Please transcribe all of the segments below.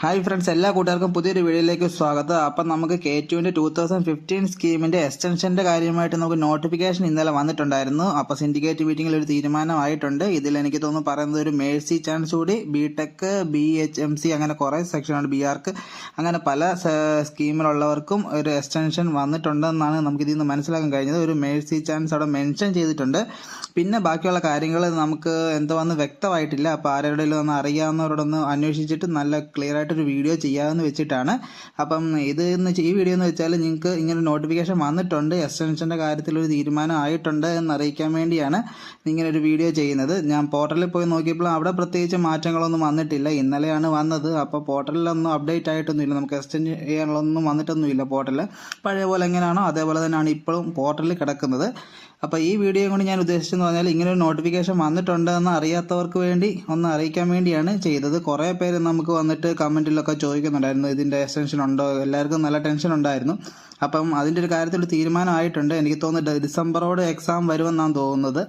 Hi friends, എല്ലാ കൂട്ടുകാർക്കും പുതിയൊരു വീഡിയോയിലേക്ക് സ്വാഗതം. അപ്പം നമുക്ക് K2ന്റെ 2015 സ്കീമിന്റെ എക്സ്റ്റൻഷന്റെ കാര്യമായിട്ട് നമുക്ക് നോട്ടിഫിക്കേഷൻ ഇന്നലെ വന്നിട്ടുണ്ടായിരുന്നു. അപ്പോൾ സിൻഡിക്കേറ്റ് മീറ്റിംഗിൽ ഒരു തീരുമാനമായിട്ടുണ്ട്. ഇതിൽ എനിക്ക് തോന്നുന്നു പറയുന്നത് ഒരു മേഴ്സി ചാൻസ് കൂടി BTech, BHMC അങ്ങനെ കുറേ സെക്ഷനുണ്ട്, BArc അങ്ങനെ പല സ്കീമിലുള്ളവർക്കും ഒരു എക്സ്റ്റൻഷൻ വന്നിട്ടുണ്ടെന്നാണ് നമുക്ക് ഇതിൽ നിന്ന് മനസ്സിലാക്കാൻ കഴിഞ്ഞത്. ഒരു മേഴ്സി ചാൻസ് അവിടെ മെൻഷൻ ചെയ്തിട്ടുണ്ട്. പിന്നെ ബാക്കിയുള്ള കാര്യങ്ങൾ നമുക്ക് എന്തുവന്ന് വ്യക്തമായിട്ടില്ല. അപ്പോൾ ആരോടെങ്കിലും ഒന്ന് അറിയാവുന്നവരോടൊന്ന് അന്വേഷിച്ചിട്ട് നല്ല ക്ലിയർ ആയിട്ടൊരു വീഡിയോ ചെയ്യാമെന്ന് വെച്ചിട്ടാണ്. അപ്പം ഈ വീഡിയോ എന്ന് വെച്ചാൽ നിങ്ങൾക്ക് ഇങ്ങനെ നോട്ടിഫിക്കേഷൻ വന്നിട്ടുണ്ട്, എക്സ്റ്റൻഷൻ്റെ കാര്യത്തിൽ ഒരു തീരുമാനം ആയിട്ടുണ്ട് എന്നറിയിക്കാൻ വേണ്ടിയാണ് ഇങ്ങനെ ഒരു വീഡിയോ ചെയ്യുന്നത്. ഞാൻ പോർട്ടലിൽ പോയി നോക്കിയപ്പോൾ അവിടെ പ്രത്യേകിച്ച് മാറ്റങ്ങളൊന്നും വന്നിട്ടില്ല. ഇന്നലെയാണ് വന്നത്. അപ്പോൾ പോർട്ടലിലൊന്നും അപ്ഡേറ്റ് ആയിട്ടൊന്നുമില്ല, നമുക്ക് എക്സ്റ്റെൻഡ് ചെയ്യാനുള്ളതൊന്നും വന്നിട്ടൊന്നുമില്ല. പോർട്ടൽ പഴയ പോലെ എങ്ങനെയാണോ അതേപോലെ തന്നെയാണ് ഇപ്പോഴും പോർട്ടലിൽ കിടക്കുന്നത്. അപ്പോൾ ഈ വീഡിയോ കൊണ്ട് ഞാൻ ഉദ്ദേശിച്ചെന്ന് പറഞ്ഞാൽ ഇങ്ങനെ ഒരു നോട്ടിഫിക്കേഷൻ വന്നിട്ടുണ്ട് എന്ന് അറിയാത്തവർക്ക് വേണ്ടി ഒന്ന് അറിയിക്കാൻ വേണ്ടിയാണ് ചെയ്തത്. കുറേ പേര് നമുക്ക് വന്നിട്ട് കമൻറ്റിലൊക്കെ ചോദിക്കുന്നുണ്ടായിരുന്നു, ഇതിൻ്റെ എക്സ്റ്റൻഷൻ ഉണ്ടോ, എല്ലാവർക്കും നല്ല ടെൻഷൻ ഉണ്ടായിരുന്നു. അപ്പം അതിൻ്റെ ഒരു കാര്യത്തിൽ തീരുമാനമായിട്ടുണ്ട്. എനിക്ക് തോന്നുന്നു ഡിസംബറോട് എക്സാം വരുമെന്നാണ് തോന്നുന്നത്.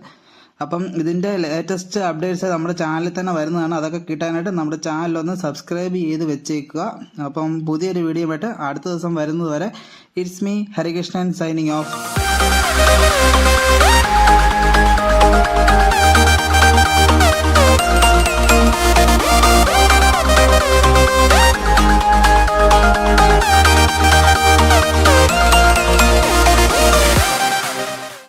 അപ്പം ഇതിൻ്റെ ലേറ്റസ്റ്റ് അപ്ഡേറ്റ്സ് നമ്മുടെ ചാനലിൽ തന്നെ വരുന്നതാണ്. അതൊക്കെ കിട്ടാനായിട്ട് നമ്മുടെ ചാനലൊന്ന് സബ്സ്ക്രൈബ് ചെയ്ത് വെച്ചേക്കുക. അപ്പം പുതിയൊരു വീഡിയോ ആയിട്ട് അടുത്ത ദിവസം വരുന്നത് വരെ it's me Harikrishnan signing off.